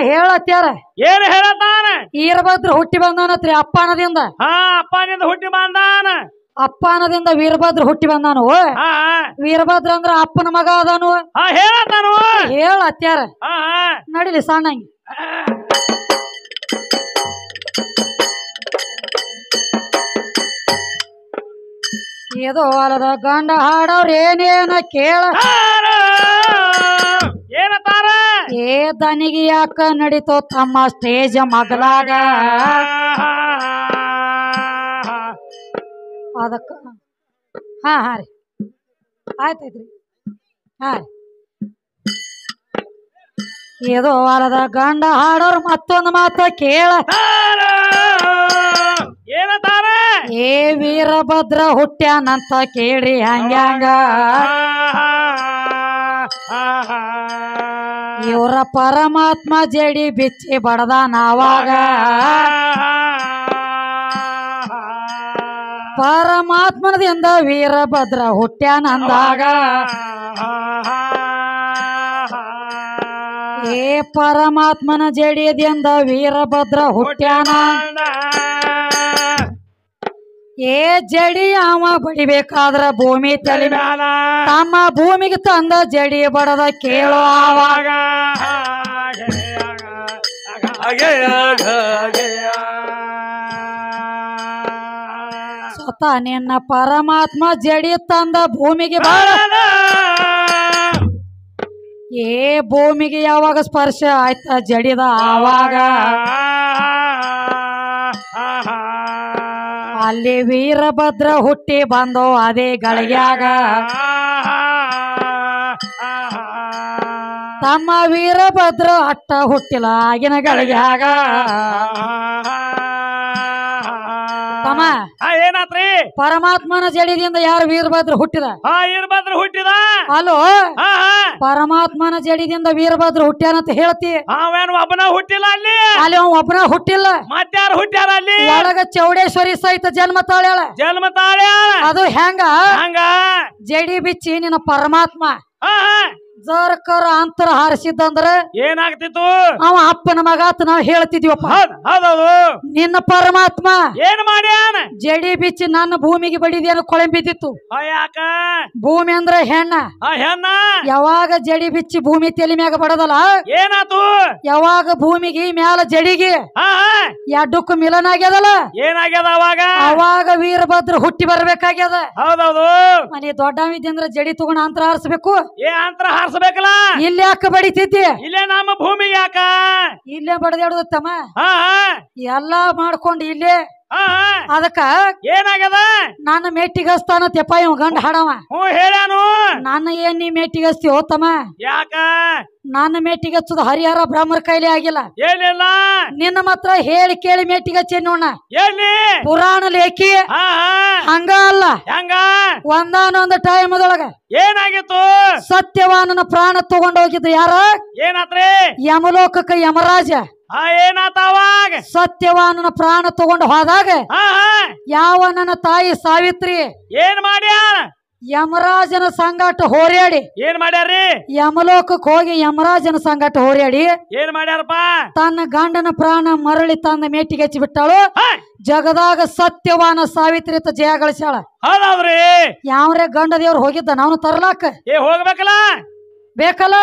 ಹೇಳತ್ಯಾರ ಏನ್ ಹೇಳತಾನ ವೀರಭದ್ರ ಹುಟ್ಟಿ ಬಂದಾನತ್ರಿ ಅಪ್ಪನದಿಂದ ಅಪ್ಪನಿಂದ ಹುಟ್ಟಿ ಬಂದಾನ ಅಪ್ಪನದಿಂದ ವೀರಭದ್ರ ಹುಟ್ಟಿ ಬಂದಾನು ವೀರಭದ್ರ ಅಂದ್ರ ಅಪ್ಪನ ಮಗ ಅದಾನು ಹೇಳತಾನು ಹೇಳತ್ಯಾರ ನಡಿಲಿ ಸಣ್ಣಂಗಿ ಇದು ಹೊಲದ ಗಂಡ ಹಾಡವ್ರ ಏನೇನ ಕೇಳ ಏನತಾರ ಏ ದನಿಗೆ ಯಾಕ ನಡೀತೋ ತಮ್ಮ ಸ್ಟೇಜ್ ಮಗಲಾಗ ಅದಕ್ಕ ಹಾ ರೀ ಆಯ್ತಾಯ್ತ್ರಿ ರೀ ಇದು ಹೊಲದ ಗಂಡ ಹಾಡೋರ್ ಮತ್ತೊಂದು ಮಾತ ಕೇಳ ಏನತಾರ ಏ ವೀರಭದ್ರ ಹುಟ್ಟ್ಯಾನಂತ ಕೇಳಿ ಹಂಗ್ಯಾಂಗ ಇವರ ಪರಮಾತ್ಮ ಜಡಿ ಬಿಚ್ಚಿ ಬಡದ ನಾವಾಗ ಪರಮಾತ್ಮನದಿಂದ ವೀರಭದ್ರ ಹುಟ್ಟ್ಯಾನಂದಾಗ ಏ ಪರಮಾತ್ಮನ ಜಡಿಯದಿಂದ ವೀರಭದ್ರ ಹುಟ್ಟ್ಯಾನ ಏ ಜಡಿ ಅವ ಬಡಿಬೇಕಾದ್ರ ಭೂಮಿ ತಲೆ ತಮ್ಮ ಭೂಮಿಗೆ ತಂದ ಜಡಿ ಬಡದ ಕೇಳೋ ಆವಾಗ ಸ್ವತಃ ನಿನ್ನ ಪರಮಾತ್ಮ ಜಡಿ ತಂದ ಭೂಮಿಗೆ ಬಾಳ ಏ ಭೂಮಿಗೆ ಯಾವಾಗ ಸ್ಪರ್ಶ ಆಯ್ತ ಜಡಿದ ಆವಾಗ ಅಲ್ಲಿ ವೀರಭದ್ರ ಹುಟ್ಟಿ ಬಂದು ಅದೇ ಗಳಿಗ್ಯಾಗ ತಮ್ಮ ವೀರಭದ್ರ ಅಟ್ಟ ಹುಟ್ಟಿಲ್ಲ ಆಗಿನ ಗಳಿಗ್ಯಾಗ ತಮ್ಮ ಏನಾತ್ರಿ ಪರಮಾತ್ಮನ ಜಡಿದಿಂದ ಯಾರು ವೀರಭದ್ರ ಹುಟ್ಟಿದ ವೀರಭದ್ರ ಹುಟ್ಟಿದ ಅಲೋ ಪರಮಾತ್ಮನ ಜಡಿದಿಂದ ವೀರಭದ್ರ ಹುಟ್ಟ್ಯಾನಂತ ಹೇಳ್ತಿ ಒಬ್ಬನ ಹುಟ್ಟಿಲ್ಲ ಅಲ್ಲಿ ಅಲ್ಲಿ ಒಬ್ಬನ ಹುಟ್ಟಿಲ್ಲ ಮತ್ತಾರು ಹುಟ್ಟ್ಯಾರ ಅಲ್ಲಿ ಒಳಗ ಚೌಡೇಶ್ವರಿ ಸಹಿತ ಜನ್ಮ ತಾಳ್ಯಾಳ ಅದು ಹೆಂಗ ಜಡಿ ಬಿಚ್ಚಿ ನಿನ್ನ ಪರಮಾತ್ಮ ಜರ್ಕರ ಅಂತರ ಹಾರಿಸಿದ್ದಂದ್ರ ಏನಾಗ್ತಿತ್ತು ಅವ ಅಪ್ಪನ ಮಗ ಅಂತ ನಾವ್ ಹೇಳ್ತಿದ್ವಪ್ಪ ನಿನ್ನ ಪರಮಾತ್ಮ ಏನ್ ಮಾಡ್ಯಾನ ಜಡಿ ಬಿಚ್ಚಿ ನನ್ನ ಭೂಮಿಗೆ ಬಡಿದೇನು ಕೊಳೆ ಬಿದ್ದಿತ್ತು ಯಾಕ ಭೂಮಿ ಅಂದ್ರ ಹೆಣ್ಣ ಯಾವಾಗ ಜಡಿ ಬಿಚ್ಚಿ ಭೂಮಿ ತಲೆ ಮ್ಯಾಗ ಬಡದಲ್ಲ ಏನಾತು ಯಾವಾಗ ಭೂಮಿಗೆ ಮ್ಯಾಲ ಜಡಿಗೆ ಎಡ್ಡಕ್ಕೂ ಮಿಲನ ಆಗ್ಯದಲ್ಲ ಏನಾಗ್ಯದ ಅವಾಗ ವೀರಭದ್ರ ಹುಟ್ಟಿ ಬರ್ಬೇಕಾಗ್ಯದ ಹೌದೌದು ಮನೆ ದೊಡ್ಡವಿದ್ದಂದ್ರ ಜಡಿ ತಗೊಂಡ್ ಅಂತರ ಹಾರಿಸ್ಬೇಕು ಅಂತರ ಹಾರಿಸ್ಬೇಕಲ್ಲ ಇಲ್ಲಿ ಯಾಕ ಬಡಿತೈತಿ ಇಲ್ಲೇ ನಮ್ಮ ಭೂಮಿ ಯಾಕ ಇಲ್ಲೇ ಬಡದಾಡುದತ್ತಮ್ಮ ಎಲ್ಲಾ ಮಾಡ್ಕೊಂಡು ಇಲ್ಲೇ ಅದಕ್ಕ ಏನಾಗ್ಯದ ನನ್ನ ಮೆಟ್ಟಿಗಸ್ತಾನ ತೆಪ್ಪ ಇವ್ ಗಂಡ ಹಾಡವ ಹೇಳ್ಯಾನು ನನ್ನ ಏನ್ ನೀ ಮೆಟ್ಟಿಗಸ್ತಿ ಹೋತಮ್ಮ ಯಾಕ ನನ್ನ ಮೆಟ್ಟಿಗಚ್ಚದ ಹರಿಹರ ಬ್ರಾಹ್ಮರ ಕೈಲಿ ಆಗಿಲ್ಲ ಏನಿಲ್ಲ ನಿನ್ನ ಮಾತ್ರ ಹೇಳಿ ಕೇಳಿ ಮೆಟ್ಟಿಗಚ್ಚಿ ನೋಡ ಎಲ್ಲಿ ಪುರಾಣ ಲೇಖಿ ಹಂಗ ಅಲ್ಲ ಹೆಂಗ ಒಂದಾನೊಂದು ಟೈಮದೊಳಗ ಏನಾಗಿತ್ತು ಸತ್ಯವಾನನ ಪ್ರಾಣ ತಗೊಂಡ್ ಹೋಗಿದ್ದು ಯಾರ ಏನಾತ್ರಿ ಯಮಲೋಕಕ್ಕ ಯಮರಾಜ ಏನಾತ ಅವಾಗ ಸತ್ಯವಾನನ ಪ್ರಾಣ ತಗೊಂಡು ಹೋದಾಗ ಯಾವ ನನ್ನ ತಾಯಿ ಸಾವಿತ್ರಿ ಏನ್ ಮಾಡ್ಯಾರ ಯಮರಾಜನ ಸಂಗಾಟ ಹೋರ್ಯಾಡಿ ಏನ್ ಮಾಡ್ಯಾರ್ರಿ ಯಮಲೋಕಕ್ಕೆ ಹೋಗಿ ಯಮರಾಜನ ಸಂಗಾಟ ಹೋರ್ಯಾಡಿ ಏನ್ ಮಾಡ್ಯಾರಪ್ಪ ತನ್ನ ಗಂಡನ ಪ್ರಾಣ ಮರಳಿ ತಂದ ಮೇಟಿಗೆ ಹಚ್ಚಿ ಬಿಟ್ಟಾಳು ಜಗದಾಗ ಸತ್ಯವಾನ ಸಾವಿತ್ರಿ ಅಂತ ಜಯ ಗಳಿಸ್ಯಾಳ ಹೌದೌದ್ರಿ ಯಾವ್ರೆ ಗಂಡ ದೇವ್ರು ಹೋಗಿದ್ದ ನಾವು ತರ್ಲಾಕ ಹೋಗ್ಬೇಕಲ್ಲ ಬೇಕಲ್ಲ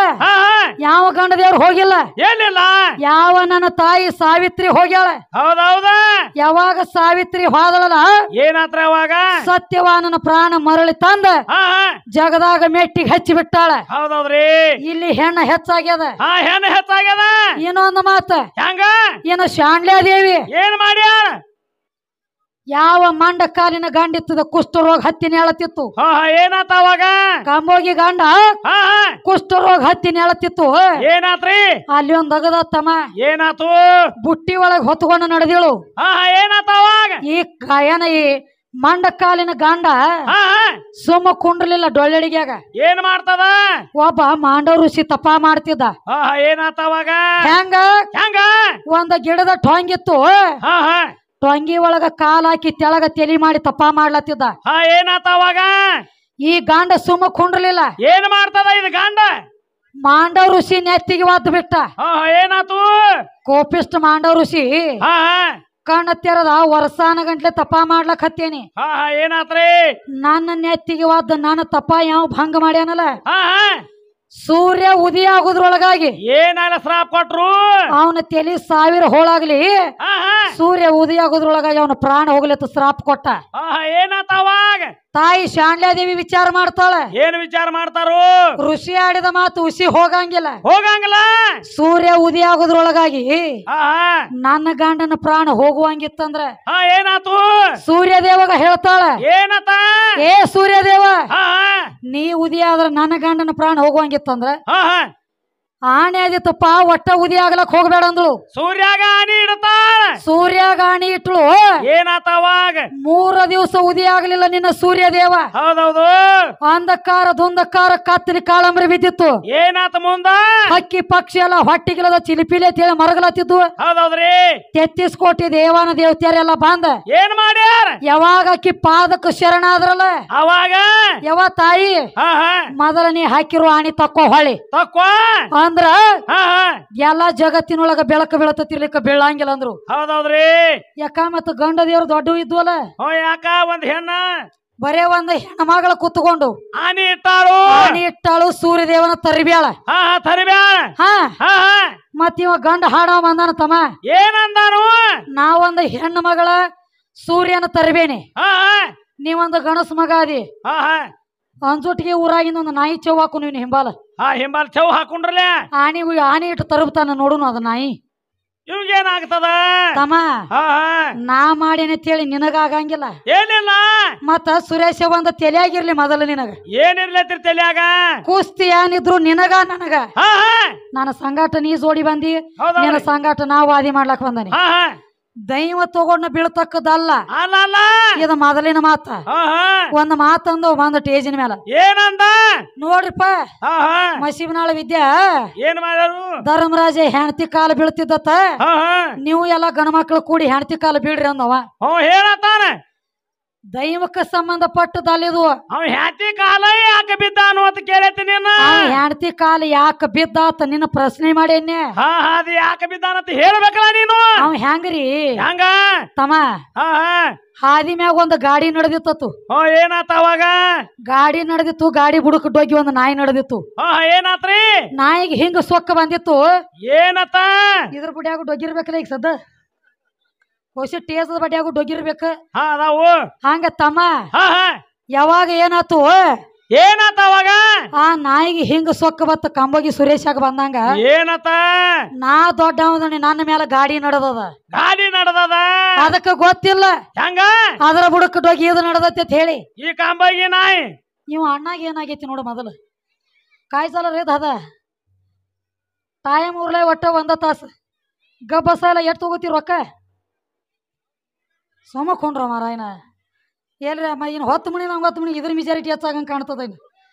ಯಾವ ಗಂಡ ದೇವ್ರು ಹೋಗಿಲ್ಲ ಏನಿಲ್ಲ ಯಾವ ನನ್ನ ತಾಯಿ ಸಾವಿತ್ರಿ ಹೋಗ್ಯಾಳ ಹೌದೌದ ಯಾವಾಗ ಸಾವಿತ್ರಿ ಹೋದಳಲ್ಲ ಏನಾತ್ರ ಅವಾಗ ಸತ್ಯವಾನನ ಪ್ರಾಣ ಮರಳಿ ತಂದ ಜಗದಾಗ ಮೆಟ್ಟಿಗೆ ಹಚ್ಚಿ ಬಿಟ್ಟಾಳ ಹೌದೌದ್ರಿ ಇಲ್ಲಿ ಹೆಣ್ಣ ಹೆಚ್ಚಾಗ್ಯದ ಹೆಣ್ಣು ಹೆಚ್ಚಾಗ್ಯದ ಇನ್ನೊಂದು ಮಾತ ಹೆಂಗ ಏನು ಶಾಂಡ್ಯಾದೇವಿ ಏನ್ ಮಾಡ್ಯಾರ ಯಾವ ಮಂಡ ಕಾಲಿನ ಗಂಡಿತ್ತದ ಕುಷ್ಠರೋಗ ಹತ್ತಿ ನೆಳತಿತ್ತು ಏನಾತ ಅವಾಗ ಕಂಬೋಗಿ ಗಂಡ ಕುಷ್ಠರೋಗ ಹತ್ತಿ ನೆಳತಿತ್ತು ಏನಾತ್ರಿ ಅಲ್ಲಿ ಒಂದ್ ಅಗದತ್ತಮ್ಮ ಏನಾತು ಬುಟ್ಟಿ ಒಳಗ್ ಹೊತ್ಕೊಂಡು ನಡೆದಿಳು ಏನಾತ ಅವಾಗ ಈ ಏನ ಈ ಮಂಡ ಕಾಲಿನ ಗಂಡ ಸುಮ್ಮ ಕುಂಡ್ರಲಿಲ್ಲ ಡೊಳ್ಳೆಡಿಗ್ಯಾಗ ಏನ್ ಮಾಡ್ತದ ಒಬ್ಬ ಮಾಂಡವ ಋಷಿ ತಪ ಮಾಡ್ತಿದ್ದ ಏನಾತ ಅವಾಗ ಹೆಂಗ ಹೆಂಗ ಒಂದ ಗಿಡದ ಟೊಂಗಿತ್ತು ಟೊಂಗಿ ಒಳಗ ಕಾಲ್ ಹಾಕಿ ತೆಳಗ ತೆಲಿ ಮಾಡಿ ತಪ್ಪ ಮಾಡ್ಲತ್ತಿದ್ದ ಏನಾತ ಅವಾಗ ಈ ಗಂಡ ಸುಮ್ಮ ಕುಂಡ್ರಲಿಲ್ಲ ಏನ್ ಮಾಡ್ತದ ಇದು ಗಂಡ ಮಾಂಡವ ಋಷಿ ನೆತ್ತಿಗೆ ವಾದ್ ಬಿಟ್ಟ. ಹಾ ಏನಾತು? ಕೋಪಿಷ್ಟ ಮಾಂಡವ ಋಷಿ ಹಾ ಕಣ್ಣ ತೆರದ ವರ್ಷಾನ ಗಂಟ್ಲೆ ತಪ ಮಾಡ್ಲಕ್ ಹತ್ತೇನಿ. ಹಾ ಏನಾತ್ರಿ? ನನ್ನ ನೆತ್ತಿಗೆ ವಾದ ನನ್ನ ತಪ ಯಾವ ಭಂಗ ಮಾಡ್ಯಾನಲ್ಲ, ಹಾ ಸೂರ್ಯ ಉದಯ ಆಗುದ್ರೊಳಗಾಗಿ ಏನಾಗಲ್ಲ ಶ್ರಾಪ್ ಕೊಟ್ರು? ಅವನ ತಲಿ 1000 ಹೋಳಾಗ್ಲಿ, ಸೂರ್ಯ ಉದಯ ಆಗುದ್ರೊಳಗಾಗಿ ಅವನ ಪ್ರಾಣ ಹೋಗ್ಲತ್ತ ಶ್ರಾಪ್ ಕೊಟ್ಟ. ಏನಾತವಾಗ? ತಾಯಿ ಶಾಂಡ್ಲಾದೇವಿ ವಿಚಾರ ಮಾಡ್ತಾಳ. ಏನ್ ವಿಚಾರ ಮಾಡ್ತಾರು? ಋಷಿ ಆಡಿದ ಮಾತು ಹುಸಿ ಹೋಗಂಗಿಲ್ಲ, ಹೋಗಂಗಿಲ್ಲ. ಸೂರ್ಯ ಉದಯ ಆಗುದ್ರೊಳಗಾಗಿ ನನ್ನ ಗಂಡನ ಪ್ರಾಣ ಹೋಗುವಂಗಿತ್ತಂದ್ರ ಏನಾತು? ಸೂರ್ಯದೇವಾಗ ಹೇಳ್ತಾಳ, ಏನತ? ಏ ಸೂರ್ಯದೇವ, ನೀ ಉದಯ ಆದ್ರ ನನ್ನ ಗಂಡನ ಪ್ರಾಣ ಹೋಗುವಂಗಿತ್ತಂದ್ರ ಆನೆ ಆದಿತ್ತಪ್ಪ, ಒಟ್ಟ ಉದಯ ಆಗ್ಲಕ್ ಹೋಗ್ಬೇಡ ಅಂದ್ಳು. ಸೂರ್ಯಾಗ ಆನಿ ಇಡ್ತಾಳ. ಸೂರ್ಯಾಗ ಆನಿ ಇಟ್ಳು. ಏನಾತವಾಗ? 3 ದಿವಸ ಉದಯ ಆಗ್ಲಿಲ್ಲ ನಿನ್ನ ಸೂರ್ಯದೇವ. ಹೌದೌದು. ಅಂಧಕಾರ ದುಂದಕಾರ ಕತ್ತಲಿ ಕಾಳಂಬ್ರಿ ಬಿದ್ದಿತ್ತು. ಏನಾತ ಮುಂದ? ಹಕ್ಕಿ ಪಕ್ಷಿ ಎಲ್ಲ ಹೊಟ್ಟಿಗಿಲ್ಲದ ಚಿಲಿಪಿಲಿ ಅಂತೇಳಿ ಮರಗಲತ್ತಿದ್ವು. ಹೌದೌದ್ರಿ. 33 ಕೋಟಿ ದೇವಾನ ದೇವತೆಯರೆಲ್ಲ ಬಂದ ಏನ್ ಮಾಡ್ಯಾರ? ಯಾವಾಗ ಅಕ್ಕಿ ಪಾದಕ್ಕೆ ಶರಣಾದ್ರಲ್ಲ ಅವಾಗ ಯಾವ ತಾಯಿ ಮೊದಲ ನೀ ಹಾಕಿರೋ ಆಣಿ ತಕ್ಕೋ ಹೊಳಿ ತಕ್ಕೋ ಅಂದ್ರ ಎಲ್ಲಾ ಜಗತ್ತಿನೊಳಗ ಬೆಳಕು ಬೀಳತಿರ್ಲಿಕ್ಕ ಬೀಳಂಗಿಲ್ಲ ಅಂದ್ರು. ಹೌದೌದ್ರಿ. ಯಾಕ ಮತ್ತ ಗಂಡ ದೇವ್ರು ದೊಡ್ಡ ಇದ್ವಲ್ಲ, ಯಾಕ ಒಂದ್ ಹೆಣ್ಣ ಬರೇ ಒಂದ್ ಹೆಣ್ಣ ಮಗಳ ಕುತ್ಕೊಂಡು ಆನಿ ಇಟ್ಟಾಳು. ಆನಿ ಇಟ್ಟಾಳು, ಸೂರ್ಯದೇವನ ತರಿಬ್ಯಾಳ. ತರಿಬ್ಯಾಳ. ಮತ್ ಇವ ಗಂಡ ಹಾಡ ಬಂದಾನ, ತಮ್ಮ ಏನಂದಾನು? ನಾವೊಂದ್ ಹೆಣ್ಣು ಮಗಳ ಸೂರ್ಯನ ತರಬೇನಿ, ನೀವೊಂದು ಗಣಸ ಮಗ ಅದಿ. ಅಂಜುಟಿಗೆ ಊರಾಗಿಂದ ಒಂದು ನಾಯಿ ಚೌ ಹಾಕು ನೀವ್ ಹಿಂಬಾಲ. ಹಿಂಬಾಲ ಚೌ ಹಾಕೊಂಡ್ರಲ್ಲ ಆನಿ ಇಟ್ಟು ತರಬ್ತಾನ ನೋಡುನು ಅದ ನಾಯಿ. ಇವ್ಗೇನಾಗ್ತದ ತಮ್ಮ? ನಾ ಮಾಡೇನಂತೇಳಿ ನಿನಗ ಆಗಂಗಿಲ್ಲ. ಏನಿಲ್ಲ. ಮತ್ತ ಸುರೇಶ ಒಂದ ತಲೆಯಾಗಿರ್ಲಿ ಮೊದಲ ನಿನಗ. ಏನಿರ್ಲತ್ರಿ ತಲೆಯಾಗ? ಕುಸ್ತಿ ಏನಿದ್ರು ನಿನಗ ನನಗ. ನನ್ನ ಸಂಗಾಟ ನೀ ಜೋಡಿ ಬಂದಿ, ನಿನ್ನ ಸಂಗಾಟ ನಾ ವಾದಿ ಮಾಡ್ಲಕ್ ಬಂದನಿ. ದೈವ ತಗೊಂಡ ಬೀಳ್ತಕ್ಕದಲ್ಲ, ಇದು ಮೊದಲಿನ ಮಾತ. ಒಂದ್ ಮಾತಂದು ಒಂದ್ ಟೇಜಿನ ಮೇಲೆ ಏನಂದ ನೋಡ್ರಿಪ್ಪ, ಮಸೀಬನಾಳ ವಿದ್ಯಾ ಏನ್ ಮಾಡ್ಯಾರು? ಧರ್ಮರಾಜ ಹೆಂಡತಿ ಕಾಲ ಬೀಳ್ತಿದ್ದತ್ತ, ನೀವು ಎಲ್ಲಾ ಗಣಮಕ್ಳು ಕೂಡಿ ಹೆಂಡತಿ ಕಾಲ ಬೀಳ್ರಿ ಅಂದವ. ಹೇಳತಾನ ದೈವಕ್ಕೆ ಸಂಬಂಧಪಟ್ಟದಲ್ಲಿದು. ಹೆಂಡತಿ ಕಾಲ ಯಾಕೆ ಬಿದ್ದಾನು ಅಂತ ಕೇಳತ್ತೀನಿ. ಹೆಂಡತಿ ಕಾಲ ಯಾಕೆ ಬಿದ್ದಾತ ನಿನ್ನ ಪ್ರಶ್ನೆ ಮಾಡೇನೆ. ಅದು ಯಾಕೆ ಬಿದ್ದಾನಂತ ಹೇಳ್ಬೇಕಲ್ಲ ನೀನು. ಅವ್ ಹೆಂಗ್ರಿ? ಹೆಂಗ ತಮ್ಮ? ಹಾದಿ ಮ್ಯಾಗ ಒಂದು ಗಾಡಿ ನಡೆದಿತ್ತು. ಏನಾತ ಅವಾಗ? ಗಾಡಿ ನಡೆದಿತ್ತು, ಗಾಡಿ ಬುಡಕ್ ಡೋಗಿ ಒಂದು ನಾಯಿ ನಡೆದಿತ್ತು. ಏನಾತ್ರಿ? ನಾಯಿಗೆ ಹಿಂಗ ಸೊಕ್ಕ ಬಂದಿತ್ತು. ಏನತ್ತ? ಇದ್ರ ಬುಡಿಯಾಗ ಡೊಗಿರ್ಬೇಕಲ್ಲ ಈಗ ಸದ್ದ, ಹೊಸ ಟೇಸದ ಬಡ್ಯಾಗು ಡೊಗಿರ್ಬೇಕ. ಹಂಗ ತಮ್ಮ ಯಾವಾಗ ಏನಾತು? ಏನಾತ ಅವಾಗ? ಆ ನಾಯಿಗೆ ಹಿಂಗ ಸೊಕ್ಕ ಬತ್ತ ಕಂಬೋಗಿ ಸುರೇಶಾಗ ಬಂದಂಗ. ಏನತ? ನಾ ದೊಡ್ಡವನಿ, ನನ್ನ ಮೇಲೆ ಗಾಡಿ ನಡೆದದ. ಗಾಡಿ ನಡೆದದ ಅದಕ್ಕ ಗೊತ್ತಿಲ್ಲ ಹೆಂಗ ಅದರ ಬುಡಕ್ ಡೊಗಿ ಇದು ನಡೆದತಿ ಅಂತ ಹೇಳಿ. ಈ ಕಂಬೋಗಿ ನಾಯಿ ಇವ ಅಣ್ಣಾಗ ಏನಾಗೈತಿ ನೋಡು, ಮೊದಲು ಕಾಯ್ಸಲ ರೇದ್ ಅದ ಟೈಮ್ ಉರ್ಲೆ ಒಟ್ಟ 1 ತಾಸು ಗಬ್ಬಸಾಲ ಎಟ್ ತಗೋತಿ ರೊಕ್ಕ? ಸೋಮಕೊಂಡ್ರ ಮಾರಾಯನ ಎಲ್ರಿ ಅಮ್ಮ, ಇನ್ನು 10 ಮಣಿ ನಂಗೆ 10 ಮಣಿ ಇದ್ರ ಮೆಜಾರಿಟಿ ಹೆಚ್ಚಾಗಂಗೆ ಕಾಣ್ತದ. ಇನ್ನು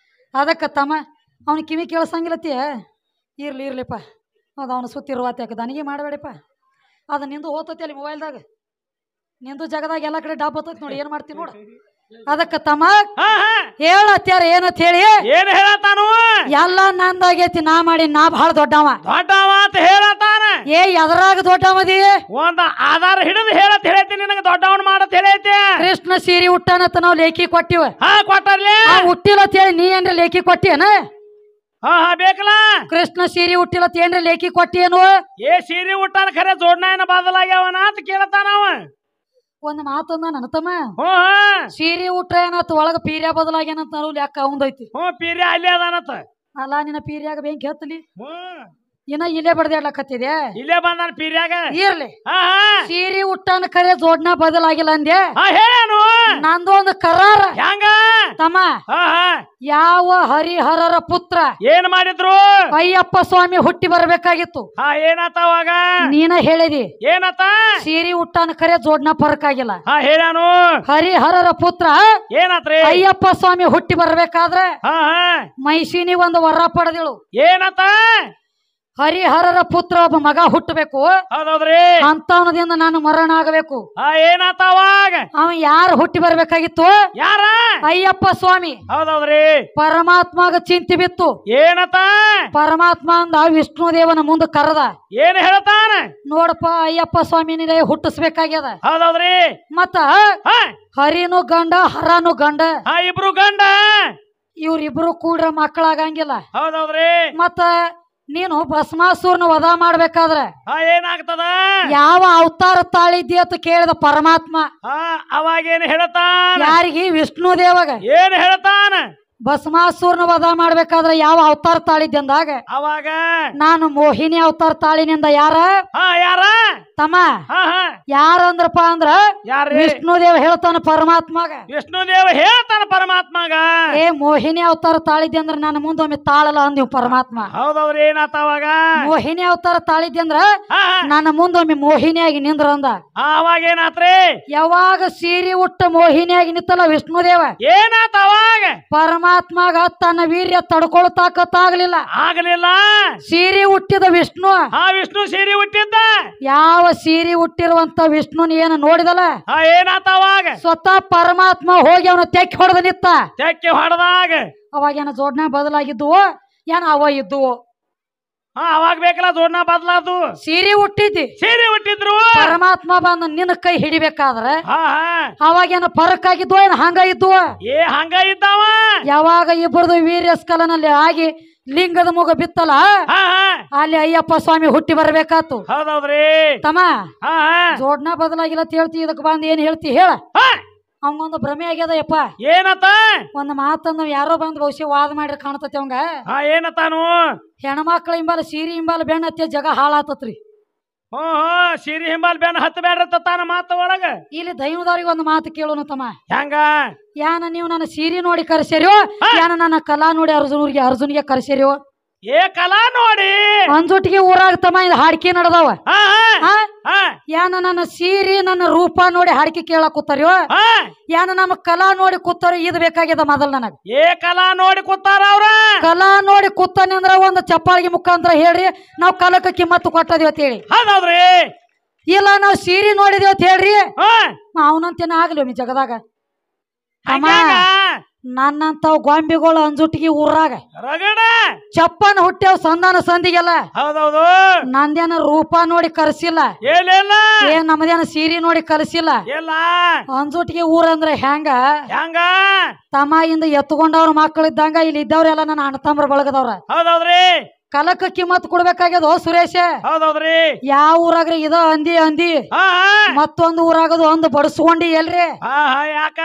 ಅದಕ್ಕೆ ತಮ್ಮ ಅವ್ನ ಕಿವಿ ಕೇಳಿಸಂಗಿಲ್ಲತ್ತಿ. ಇರ್ಲಿಪ್ಪ, ಅದು ಅವನು ಸುತ್ತಿರುವಾತ ಯಾಕೆ ದನಿಗೆ ಮಾಡಬೇಡಪ್ಪ. ಅದು ನಿಂದು ಹೋತತಿ ಅಲ್ಲಿ ಮೊಬೈಲ್ದಾಗ, ನಿಂದು ಜಗದಾಗ ಎಲ್ಲ ಕಡೆ ಡಾಬ್ ಹೋತೈತಿ ನೋಡಿ. ಏನು ಮಾಡ್ತೀನಿ ನೋಡು. ಅದಕ್ಕ ತಮ್ಮ ಹೇಳತ್ಯಾರ ಏನಂತ ಹೇಳಿ. ಏನ್ ಹೇಳತಾನು? ಎಲ್ಲ ನಂದಾಗೈತಿ, ನಾ ಮಾಡಿ ನಾ ಬಹಳ ದೊಡ್ಡವ ಅಂತ ಹೇಳತಾನ. ಎದ್ರಾಗ ದೊಡ್ಡವದಿ? ಒಂದ ಆಧಾರ ಹಿಡಿದು ಹೇಳತ್ ಹೇಳ್ತೀನಿ ನಿನಗೆ, ದೊಡ್ಡವನ್ ಮಾಡತ್ ಹೇಳೈತಿ. ಕೃಷ್ಣ ಸೀರಿ ಹುಟ್ಟಾನತ್ತ ನಾವು ಲೇಖಿ ಕೊಟ್ಟಿವ. ಕೊಟ್ಟರ್ಲಿ ಹುಟ್ಟಿಲತ್ ಹೇಳಿ ನೀ ಏನ್ರ ಲೇಖಿ ಕೊಟ್ಟಿಯನ? ಬೇಕಲ್ಲ. ಕೃಷ್ಣ ಸೀರಿ ಹುಟ್ಟಿಲತ್ ಏನ್ರ ಲೇಖಿ ಕೊಟ್ಟಿಯನು? ಸೀರಿ ಹುಟ್ಟಾನ ಖರೆ ಜೋಡ್ನ ಬದಲಾಗ್ಯಾವನ ಅಂತ ಕೇಳತಾನವ. ಒಂದ್ ಮಾತೊಂದ ನನ್ನ ತಮ್ಮ, ಸೀರೆ ಉಟ್ರ ಏನತ್ ಒಳಗ ಪೀರ್ಯ ಬದಲಾಗ್ಯಾನಂತ ಲೆಕ್ಕ ಅವಂದೈತಿ. ಪೀರ್ಯ ಅಲ್ಲಿ ಅದಾನತ್ತ. ಅಲ್ಲಾ ನಿನ್ನ ಪೀರ್ಯಾಗ ಬೆಂಕಿ ಹತ್ತಲಿ, ಇನ್ನ ಇಲ್ಲೇ ಬಡ್ದಾಡ್ಲಕತ್ತಿದೆ. ಇಲ್ಲೇ ಬಂದಾನ ಪೀರ್ಯಾಗ. ಇರ್ಲಿ, ಸೀರೆ ಉಟ್ಟಾನ ಖರೆ ಜೋಡ್ನ ಬದಲಾಗಿಲ್ಲ ಅಂದೆ. ಹೇಳೇನು? ನಂದೊಂದು ಕರಾರ. ಹೆಂಗ ತಮ್ಮ? ಯಾವ ಹರಿಹರರ ಪುತ್ರ ಏನ್ ಮಾಡಿದ್ರು? ಅಯ್ಯಪ್ಪ ಸ್ವಾಮಿ ಹುಟ್ಟಿ ಬರ್ಬೇಕಾಗಿತ್ತು. ಏನಾತ ಅವಾಗ? ನೀನ ಹೇಳಿದಿ. ಏನತ್ತ? ಸೀರೆ ಉಟ್ಟಾನ ಖರೆ ಜೋಡ್ನ ಫರಕ್ ಆಗಿಲ್ಲ. ಹೇಳಾನು? ಹರಿಹರರ ಪುತ್ರ ಏನಾತ್ರಿ? ಅಯ್ಯಪ್ಪ ಸ್ವಾಮಿ ಹುಟ್ಟಿ ಬರ್ಬೇಕಾದ್ರೆ ಮೈಸೂನಿ ಒಂದು ವರ ಪಡೆದಿಳು. ಏನತ್ತ? ಹರಿಹರರ ಪುತ್ರ ಒಬ್ಬ ಮಗ ಹುಟ್ಟಬೇಕು. ಹೌದೌದ್ರಿ. ಅಂತವನದಿಂದ ನಾನು ಮರಣ ಆಗಬೇಕು. ಏನಾತ ಅವಾಗ? ಅವ ಯಾರು ಹುಟ್ಟಿ ಬರ್ಬೇಕಾಗಿತ್ತು? ಯಾರ? ಅಯ್ಯಪ್ಪ ಸ್ವಾಮಿ. ಹೌದೌದ್ರಿ. ಪರಮಾತ್ಮಗ ಚಿಂತೆ ಬಿತ್ತು. ಏನತ? ಪರಮಾತ್ಮ ಅಂದ ವಿಷ್ಣು ದೇವನ ಮುಂದೆ ಕರೆದ. ಏನ್ ಹೇಳ್ತಾನ? ನೋಡಪ್ಪ ಅಯ್ಯಪ್ಪ ಸ್ವಾಮಿ ನೀನೇ ಹುಟ್ಟಿಸ್ಬೇಕಾಗ್ಯದ. ಹೌದೌದ್ರಿ. ಮತ್ತ ಹರಿನು ಗಂಡ ಹರನು ಗಂಡ. ಇಬ್ರು ಗಂಡ. ಇವ್ರಿಬ್ರು ಕೂಡ್ರ ಮಕ್ಕಳಾಗಂಗಿಲ್ಲ. ಹೌದೌದ್ರಿ. ಮತ್ತ ನೀನು ಭಸ್ಮಾಸುರನ ವಧ ಮಾಡ್ಬೇಕಾದ್ರ ಏನಾಗ್ತದ? ಯಾವ ಅವತಾರ ತಾಳಿದ್ದಿ ಅಂತ ಕೇಳಿದ ಪರಮಾತ್ಮ. ಅವಾಗೇನು ಹೇಳ್ತಾನ? ಯಾರಿಗೆ? ವಿಷ್ಣು ದೇವಗ. ಏನ್ ಹೇಳ್ತಾನ? ಭಸ್ಮಾಸುರನ ವಧ ಮಾಡ್ಬೇಕಾದ್ರೆ ಯಾವ ಅವತಾರ ತಾಳಿದ್ದೆ ಅಂದಾಗ ಅವಾಗ ನಾನು ಮೋಹಿನಿ ಅವತಾರ ತಾಳಿನಿಂದ. ಯಾರ? ಯಾರ ತಮ್ಮ? ಯಾರಂದ್ರಪ್ಪ ಅಂದ್ರ ವಿಷ್ಣು ದೇವ ಹೇಳ್ತಾನ ಪರಮಾತ್ಮಗ. ವಿಷ್ಣು ದೇವ ಹೇಳ್ತಾನ ಪರಮಾತ್ಮಗ, ಏ ಮೋಹಿನಿ ಅವತಾರ ತಾಳಿದ್ದೆ ಅಂದ್ರ ನನ್ನ ಮುಂದೊಮ್ಮೆ ತಾಳಲ್ಲ ಅಂದಿವ್ ಪರಮಾತ್ಮ. ಹೌದವ್ರಿ. ಏನಾತ ಅವಾಗ? ಮೋಹಿನಿ ಅವತಾರ ತಾಳಿದ್ದೆ ಅಂದ್ರ ನನ್ನ ಮುಂದೊಮ್ಮೆ ಮೋಹಿನಿಯಾಗಿ ನಿಂದ್ರ ಅಂದ. ಅವಾಗ ಏನಾತ್ರಿ? ಯಾವಾಗ ಸೀರೆ ಉಟ್ಟ ಮೋಹಿನಿಯಾಗಿ ನಿಂತಲ್ಲ ವಿಷ್ಣು ದೇವ, ಏನಾತ ಅವಾಗ? ಪರಮಾತ್ಮಗ ತನ್ನ ವೀರ್ಯ ತಡ್ಕೊಳ್ತಾಕತ್ತಾಗ್ಲಿಲ್ಲ. ಆಗಲಿಲ್ಲ. ಸೀರೆ ಹುಟ್ಟಿದ ವಿಷ್ಣು. ವಿಷ್ಣು ಸೀರೆ ಹುಟ್ಟಿದ್ದ. ಯಾವ ಸೀರೆ ಹುಟ್ಟಿರುವಂತ ವಿಷ್ಣುನ ಏನ ನೋಡಿದಲ್ಲ, ಏನಾತ ಅವಾಗ? ಸ್ವತಃ ಪರಮಾತ್ಮ ಹೋಗಿ ಅವನ ತೆಕ್ಕಿ ಹೊಡೆದ ನಿತ್ತ. ತೆಕ್ಕಿ ಹೊಡೆದಾಗ ಅವಾಗ ಏನ ಜೋಡ್ನ ಬದಲಾಗಿದ್ದುವೋ ಏನ ಅವ ಇದ್ದುವೋ? ಅವಾಗ ಬೇಕಲ್ಲ ಜೋಡ್ನ ಬದಲಾದು. ಸೀರೆ ಹುಟ್ಟಿದ್ದಿ, ಸೀರೆ ಹುಟ್ಟಿದ್ರು. ಪರಮಾತ್ಮ ಬಂದು ನಿನ್ನ ಕೈ ಹಿಡಿಬೇಕಾದ್ರ ಅವಾಗೇನ ಫರಕ್ ಆಗಿದ್ವು ಏನ ಹಂಗ ಇದ್ದುವ? ಹಂಗ ಇದ್ದಾವ. ಯಾವಾಗ ಇಬ್ಬರದು ವೀರ್ಯ ಸ್ಖಲನಲ್ಲಿ ಆಗಿ ಲಿಂಗದ ಮುಗ ಬಿತ್ತಲ್ಲ, ಅಲ್ಲಿ ಅಯ್ಯಪ್ಪ ಸ್ವಾಮಿ ಹುಟ್ಟಿ ಬರ್ಬೇಕಾತು. ಹೌದೌದ್ರಿ. ತಮ್ಮ ಜೋಡ್ನ ಬದಲಾಗಿಲ್ಲ ಅಂತ ಹೇಳ್ತಿ, ಇದಕ್ ಬಂದ್ ಏನ್ ಹೇಳ್ತಿ ಹೇಳ? ಅವಂಗೊಂದು ಭ್ರಮೆ ಆಗ್ಯದ ಯಪ್ಪ. ಏನತ್ತ? ಒಂದ್ ಮಾತಂದ ಯಾರೋ ಬಂದ್ ಬಹುಶಃ ವಾದ ಮಾಡ್ರಿ ಕಾಣತತಿ ಅವಂಗ. ಏನತ್ತಾನು? ಹೆಣ್ಮಕ್ಳ ಹಿಂಬಾಲ ಸೀರೆ ಹಿಂಬಾಲ ಬೆಣ್ಣತ್ತಿ ಜಗ ಹಾಳಾತತ್ರಿ. ಸೀರೆ ಹಿಂಬಾಲ್ ಬೆನ್ನ ಹತ್ತ ಬೇಡ್ರತಾನ ಮಾತ ಒಳಗ. ಇಲ್ಲಿ ದೈವದವ್ರಿಗೆ ಒಂದು ಮಾತು ಕೇಳೋಣ ತಮ್ಮ. ಹೆಂಗ? ಯಾನ ನೀವು ನನ್ನ ಸೀರೆ ನೋಡಿ ಕರ್ಸ್ಯಾರೋ, ಯಾನ ನನ್ನ ಕಲಾ ನೋಡಿ ಅರ್ಜುನ್ಗೆ ಕರ್ಸ್ಯಾರೋ? ಕಲಾ ನೋಡಿ ಅಂಜೊಟ್ಟಿಗೆ ಊರಾಗ ತಮ್ಮ ಇದು ಹಾಡಿಕೆ ನಡೆದವ. ಯಾನ ನನ್ನ ಸೀರೆ ನನ್ನ ರೂಪ ನೋಡಿ ಹಾಡಿಕೆ ಕೇಳಕ್ ಕೂತಾರ್ಯೋ, ಯಾನ ನಮ್ಮ ಕಲಾ ನೋಡಿ ಕೂತಾರ? ಇದು ಬೇಕಾಗ್ಯದ ಮೊದಲ್ ನನಗ. ಕಲಾ ನೋಡಿ ಕೂತಾರ ಅವ್ರ? ಕಲಾ ನೋಡಿ ಕೂತಾನೆ ಅಂದ್ರ ಒಂದು ಚಪ್ಪಾಳಿಗೆ ಮುಖಾಂತರ ಹೇಳ್ರಿ ನಾವ್ ಕಲಕ ಕಿಮ್ಮತ್ತು ಕೊಟ್ಟದೇವ್ ಅಂತ ಹೇಳಿ. ಹೌದೌದ್ರಿ. ಇಲ್ಲ ನಾವ್ ಸೀರೆ ನೋಡಿದೇವ್ ಅಂತ ಹೇಳ್ರಿ, ಅವನಂತೇನ ಆಗ್ಲಿ ಒಮ್ಮೆ ಜಗದಾಗ. ನನ್ನಂತಾವ್ ಗೊಂಬಿಗಳು ಅಂಜುಟ್ಟಿಗೆ ಊರಾಗ ರಗಡ ಚಪ್ಪನ್ ಹುಟ್ಟ್ಯಾವ್ ಸಂಧಾನ ಸಂದಿಗೆಲ್ಲ. ಹೌದೌದು. ನಂದೇನ ರೂಪ ನೋಡಿ ಕರ್ಸಿಲ್ಲ, ಏನ್ ನಮ್ದೇನ ಸೀರೆ ನೋಡಿ ಕರ್ಸಿಲ್ಲ. ಅಂಜುಟ್ಟಿಗೆ ಊರಂದ್ರೆ ಹೆಂಗ? ತಮ್ಮ ಇಂದ ಎತ್ಕೊಂಡವ್ರ ಮಕ್ಕಳಿದ್ದಂಗ ಇಲ್ಲಿ ಇದ್ದವ್ರೆಲ್ಲ ನನ್ನ ಅಣ್ಣ ತಮ್ಮರ ಬಳಗದವ್ರ. ಹೌದೌದ್ರಿ. ಕಲಕ ಕಿಮ್ಮತ್ ಕೊಡ್ಬೇಕಾಗ್ಯದ ಸುರೇಶ. ಹೌದೌದ್ರಿ. ಯಾವ ಊರಾಗ್ರಿ ಇದ ಅಂದಿ ಮತ್ತೊಂದು ಊರಾಗದು ಒಂದು ಬಡಸ್ಕೊಂಡಿ ಎಲ್ರಿ? ಯಾಕ?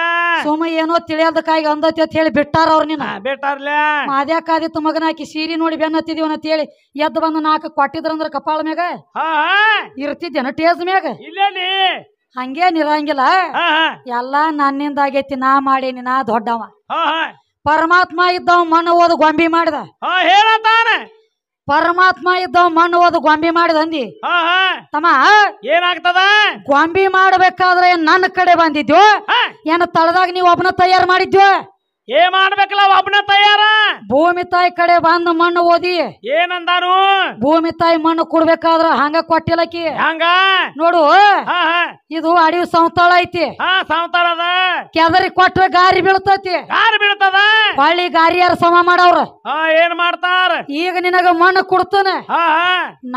ಸುಮ್ಮ ಏನೋ ತಿಳಿಯಲ್ದಕ್ಕಾಗಿ ಅಂದತಿ ಅಂತ ಹೇಳಿ ಬಿಟ್ಟಾರ ಅವ್ರ. ನಿನ್ನ ಬಿಟ್ಟಾರ್ಲ ಮಾದ್ಯಾಕಾದಿತ್ತು ಮಗನಾಕಿ ಸೀರೆ ನೋಡಿ ಬೆನ್ನತ್ತಿದೀವ ಅಂತ ಹೇಳಿ ಎದ್ದು ಬಂದು 4 ಕೊಟ್ಟಿದ್ರಂದ್ರ ಕಪಾಳ ಮ್ಯಾಗ ಇರ್ತಿದ್ದೇನ ಟೇಜ್ ಮ್ಯಾಗ? ಹಂಗೇನ್ ಇರಂಗಿಲ್ಲ. ಎಲ್ಲಾ ನನ್ನಿಂದ ಆಗೈತಿ, ನಾ ಮಾಡೀನಿ, ನಾ ದೊಡ್ಡವ. ಪರಮಾತ್ಮ ಇದ್ದವ ಮಣ್ಣು ಓದು ಗೊಂಬಿ ಮಾಡಿದ. ಪರಮಾತ್ಮ ಇದ್ದವ ಮಣ್ಣು ಓದು ಗೊಂಬಿ ಮಾಡಿದ ಅಂದಿ. ತಮ್ಮ ಏನಾಗ್ತದ? ಗೊಂಬಿ ಮಾಡ್ಬೇಕಾದ್ರೆ ನನ್ನ ಕಡೆ ಬಂದಿದ್ಯೋ ಏನ ತಳದಾಗ ನೀವು ಒಬ್ಬನ ತಯಾರು ಮಾಡಿದ್ಯೋ? ಮಾಡ್ಬೇಕಲ್ಲ ಒಬ್ಬನ ತಯಾರ. ಭೂಮಿ ತಾಯಿ ಕಡೆ ಬಂದ ಮಣ್ಣು ಓದಿ ಏನಂದಾನು? ಭೂಮಿ ತಾಯಿ ಮಣ್ಣು ಕೊಡ್ಬೇಕಾದ್ರ ಹಂಗ ಕೊಟ್ಟಿಲ್ಲಕಿ. ಹಂಗ ನೋಡು, ಇದು ಅಡಿವಿ ಸಂತಾಳ ಐತಿ. ಸಂತಾಳದ ಕೆದರಿ ಕೊಟ್ರ ಗಾರಿ ಬೀಳ್ತತಿ. ಗಾರಿ ಬೀಳ್ತದ. ಹೊಳ್ಳಿ ಗಾರಿ ಯಾರ ಸಮ ಮಾಡವ್ರ? ಏನ್ ಮಾಡ್ತಾರ? ಈಗ ನಿನಗ ಮಣ್ಣು ಕೊಡ್ತಾನೆ,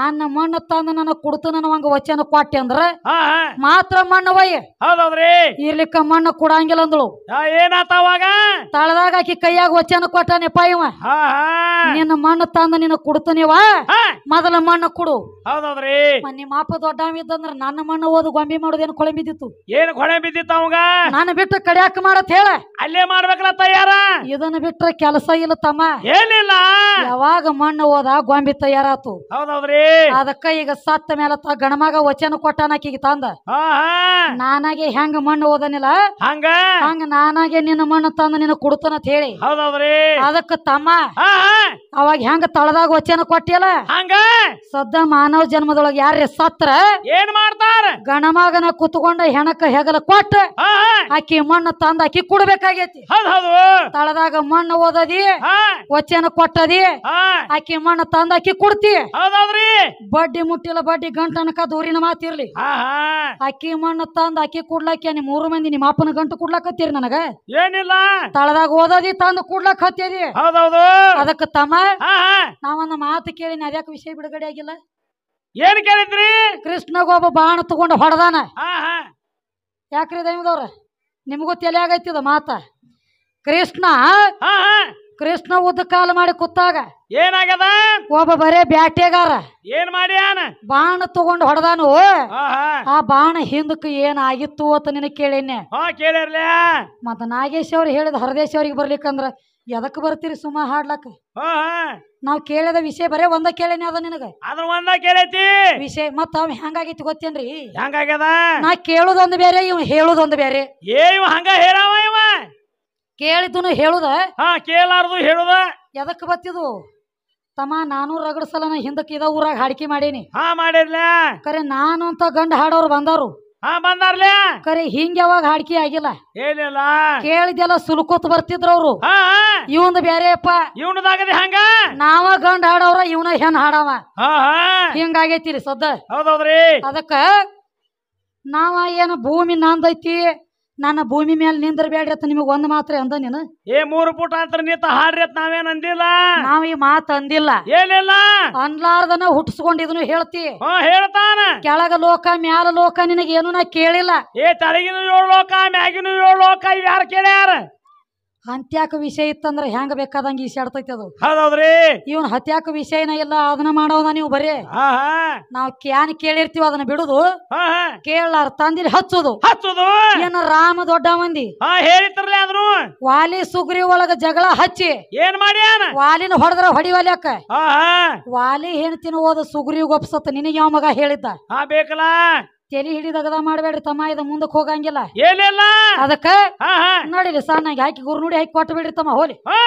ನನ್ನ ಮಣ್ಣು ತಂದು ನನಗ್ ಕೊಡ್ತಾನ ಹಂಗ ವಚನ ಕೊಟ್ಟಿ ಅಂದ್ರ ಮಾತ್ರ ಮಣ್ಣು ಒಯ್ಯ. ಹೌದೌದ್ರಿ. ಇರ್ಲಿಕ್ಕ ಮಣ್ಣು ಕೊಡಂಗಿಲ್ಲ ಅಂದಳು. ಏನಾತವಾಗ? ತಳದಾಗ ಆಕಿ ಕೈಯಾಗ ವಚನ ಕೊಟ್ಟಾನೆಪ್ಪ ಇವ, ನಿನ್ನ ಮಣ್ಣು ತಂದ ನಿನ್ನ ಕೊಡ್ತಾನಿವ, ಮೊದಲ ಮಣ್ಣು ಕೊಡು. ಹೌದೌದ್ರಿ. ನಿಮ್ಮ ಅಪ್ಪ ದೊಡ್ಡವಿದ್ದಂದ್ರ ನನ್ನ ಮಣ್ಣು ಓದು ಗೊಂಬಿ ಮಾಡೋದೇನು ಕೊಳೆ ಬಿದ್ದಿತ್ತು? ಏನ್ ಕೊಳೆ ಬಿದ್ದಿತ್ತು ಅವಾಗ? ನಾನು ಬಿಟ್ಟು ಕಡಿಯಾಕ ಮಾಡತ್ ಹೇಳ. ಅಲ್ಲೇ ಮಾಡ್ಬೇಕಲ್ಲ ತಯಾರ. ಇದನ್ನ ಬಿಟ್ರ ಕೆಲಸ ಇಲ್ಲ ತಮ್ಮ. ಏನಿಲ್ಲ. ಯಾವಾಗ ಮಣ್ಣು ಓದ ಗೊಂಬಿ ತಯಾರಾತು. ಹೌದೌದ್ರಿ. ಅದಕ್ಕ ಈಗ ಸತ್ತ ಮೇಲೆ ಗಣಮಗ ವಚನ ಕೊಟ್ಟಾನಕಿಗೆ ತಂದ. ನಾನಾಗೆ ಹೆಂಗ ಮಣ್ಣು ಓದನಿಲ್ಲ ಹಂಗ ನಾನಾಗೆ ನಿನ್ನ ಮಣ್ಣು ತಂದ ನಿನ್ನ ಕೊಡ್ತಾನಂತ ಹೇಳಿ. ಹೌದೌದ್ರಿ. ಅದಕ್ಕ ತಮ್ಮ ಅವಾಗ ಹೆಂಗ ತಳದಾಗ ವಚನ ಕೊಟ್ಟಿಯಲ್ಲ ಹಂಗ ಸದ್ದ ಮಾನವ ಮಾನವ ಜನ್ಮದೊಳಗ ಯಾರೇ ಸತ್ರ ಏನ್ ಮಾಡ್ತಾರ ಗಣಮಗನ ಕುತ್ಕೊಂಡ ಹೆಣಕ ಹೆಗಲ ಕೊಟ್ಟ ಆಕಿ ಮಣ್ಣು ತಂದ ಆಕಿ ಕುಡ್ಬೇಕಾಗೈತಿ. ಹೌದು ತಳದಾಗ ಮಣ್ಣು ಓದದಿ ಹಾ ವಚನ ಕೊಟ್ಟದಿ ಹಾ ಆಕಿ ಮಣ್ಣು ತಂದ ಆಕಿ ಕುಡ್ತಿ. ಹೌದೌದ್ರಿ ಬಡ್ಡಿ ಮುಟ್ಟಿಲ್ಲ ಬಡ್ಡಿ ಗಂಟನಕ ದೂರಿನ ಮಾತಿರ್ಲಿ. ಹಾ ಹಾ ಅಕ್ಕಿ ಮಣ್ಣು ತಂದ ಅಕ್ಕಿ ಕುಡ್ಲಾಕ ನಿಮ್ 3 ಮಂದಿ ನಿಮ್ಮ ಅಪ್ಪನ ಗಂಟು ಕುಡ್ಲಾಕತ್ತೀರಿ. ನನಗ ಏನಿಲ್ಲ ತಳದಾಗ ಓದದಿ ತಂದು ಕುಡ್ಲಾಕ್ ಹತ್ತಿದಿ. ಹೌದೌದು ಅದಕ್ಕ ತಮ್ಮ ಹಾ ಹಾ ನಾವೊಂದು ಮಾತು ಕೇಳಿನ ಅದ್ಯಾಕ ವಿಷಯ ಬಿಡುಗಡೆ ಆಗಿಲ್ಲ. ಏನ್ ಕೇಳಿದ್ರಿ ಕೃಷ್ಣಗೊಬ್ಬ ಬಾಣ ತಗೊಂಡು ಹೊಡೆದಾನ. ಹಾ ಹಾ ಯಾಕ್ರಿ ದೈವದವ್ರ ನಿಮಗೂ ತಲೆ ಆಗೈತಿದ ಮಾತ. ಕೃಷ್ಣ ಹಾ ಹಾ ಕೃಷ್ಣ ಉದ್ದ ಕಾಲ ಮಾಡಿ ಕೂತಾಗ ಏನಾಗ್ಯದ ಒಬ್ಬ ಬರೇ ಬ್ಯಾಟೆಗಾರ ಏನ್ ಮಾಡ್ಯಾನ ಬಾಣ ತಗೊಂಡು ಹೊಡೆದಾನು. ಹಾ ಹಾ ಆ ಬಾಣ ಹಿಂದಕ್ಕೆ ಏನಾಗಿತ್ತು ಅಂತ ನಿನಗೆ ಕೇಳೇನೆ. ಹಾ ಕೇಳಿರ್ಲ ಮತ್ತ ನಾಗೇಶ್ ಅವ್ರು ಹೇಳಿದ ಹರದೇಶ್ ಅವ್ರಿಗೆ ಬರ್ಲಿಕ್ಕಂದ್ರ ಎದಕ್ ಬರ್ತೀರಿ ಸುಮ್ಮ ಹಾಡ್ಲಕ್ಕ. ಹಾ ಹಾ ನಾವ್ ಕೇಳಿದ ವಿಷಯ ಬರೇ ಒಂದ ಕೇಳೇನಿ ಅದ ನಿನಗ ಅದ್ರ ಒಂದ ಕೇಳೈತಿ ವಿಷಯ. ಮತ್ತ ಅವ್ ಹೆಂಗಾಗೈತಿ ಗೊತ್ತೇನ್ರಿ? ಹೆಂಗಾಗ್ಯದ ನಾ ಕೇಳುದೊಂದು ಬೇರೆ ಇವ್ ಹೇಳುದೊಂದು ಬೇರೆ. ಇವ ಹಂಗ ಹೇಳವ ಇವ ಕೇಳಿದ್ನು ಹೇಳುದ ಹಾ ಕೇಳಾರ್ದು ಹೇಳುದ ಎದಕ್ ಬತ್ತಿದು ತಮ್ಮ. ನಾನು ರಗಡ ಸಲನ ಹಿಂದಕ್ಕೆ ಇದ ಊರಾಗ ಹಾಡಿಕೆ ಮಾಡೇನಿ. ಹಾ ಮಾಡಿರ್ಲ ಕರೆ ನಾನು ಅಂತ ಗಂಡ ಹಾಡೋರು ಬಂದಾರು. ಹಾ ಬಂದಾರ್ಲ ಕರೆ ಹಿಂಗ ಯಾವಾಗ ಹಾಡಿಕೆ ಆಗಿಲ್ಲ. ಏನಿಲ್ಲ ಕೇಳಿದೆಲ್ಲ ಸುಲ್ಕೋತ್ ಬರ್ತಿದ್ರು ಅವ್ರು. ಹಾ ಇವಂದು ಬೇರೆಪ್ಪ ಇವನದಾಗದಿ ಹಂಗ ನಾವ ಗಂಡ ಹಾಡವ್ರ ಇವನ ಹೆಣ್ ಹಾಡವ. ಹಾ ಹಾ ಹಿಂಗಾಗೈತಿರಿ ಸದ್ದ. ಹೌದೌದ್ರಿ ಅದಕ್ಕ ನಾವ ಏನ ಭೂಮಿ ನಂದೈತಿ ನನ್ನ ಭೂಮಿ ಮೇಲೆ ನಿಂದ್ರಬೇಡ್ರಿ ಅಂತ ನಿಮಗ್ ಒಂದ್ ಮಾತ್ರ ಅಂದ ನೀನು. 3 ಫುಟ್ ಅಂತರ ನಿಂತ ಹಾಡ್ರಿ ಅಂತ ನಾವೇನ್ ಅಂದಿಲ್ಲ. ನಾವ್ ಈ ಮಾತು ಅಂದಿಲ್ಲ. ಏನಿಲ್ಲ ಅನ್ಲಾರ್ದನ ಹುಟ್ಟಿಸ್ಕೊಂಡ್ ಇದನ್ನು ಹೇಳ್ತಿ. ಹಾ ಹೇಳ್ತಾನ ಕೆಳಗ ಲೋಕ ಮ್ಯಾಲ ಲೋಕ ನಿನಗೇನು ನಾ ಕೇಳಿಲ್ಲ. ತಳಗಿನ 7 ಲೋಕ ಮ್ಯಾಗಿನ 7 ಲೋಕ ಇವ್ ಯಾರು ಕೇಳ್ಯಾರ? ಹತ್ಯಾಕ ವಿಷಯ ಇತ್ತಂದ್ರ ಹೆಂಗ ಬೇಕಾದಂಗ ಈಸಾಡ್ತೈತಿ ಅದು. ಹೌದೌದ್ರಿ ಇವನ್ ಹತ್ಯಾಕ ವಿಷಯನ ಇಲ್ಲ ಅದನ್ನ ಮಾಡೋದ ನೀವು ಬರೀ. ಹಾ ಹಾ ನಾವ್ ಕ್ಯಾನ್ ಕೇಳಿರ್ತೀವಿ ಅದನ್ನ ಬಿಡುದು. ಹಾ ಹಾ ಕೇಳಾರ ತಂದಿರಿ ಹಚ್ಚುದು. ಹಚ್ಚುದು ಏನ ರಾಮ ದೊಡ್ಡ ಮಂದಿ ಹಾ ಹೇಳಿತ್ರಲ್ಲ ಆದ್ರು ವಾಲಿ ಸುಗ್ರಿ ಒಳಗ ಜಗಳ ಹಚ್ಚಿ ಏನ್ ಮಾಡ್ಯಾನ ವಾಲಿನ ಹೊಡೆದ್ರ ಹೊಡಿವಲ್ಯಾಕ ಹಾ ಹಾ ವಾಲಿ ಹೆಣ್ತಿನ ಹೋದ ಸುಗ್ರಿ ಗೊಪ್ಸತ್ತ ನಿನಗೆ ಯಾವ ಮಗ ಹೇಳಿದ್ದ? ಹಾ ಬೇಕಲ್ಲ ತಲಿ ಹಿಡಿದಗದ ಮಾಡ್ಬೇಡ್ರಿ ತಮ್ಮ, ಇದು ಮುಂದಕ್ಕೆ ಹೋಗಂಗಿಲ್ಲ. ಏನಿಲ್ಲ ಅದಕ್ಕ ಹಾ ಹಾ ನೋಡಿರಿ ಸಣ್ಣಗೆ ಹಾಕಿ ಗುರು ನೋಡಿ ಹಾಕಿ ಕೊಟ್ಟು ಬಿಡ್ರಿ ತಮ್ಮ ಹೋಲಿ. ಹಾ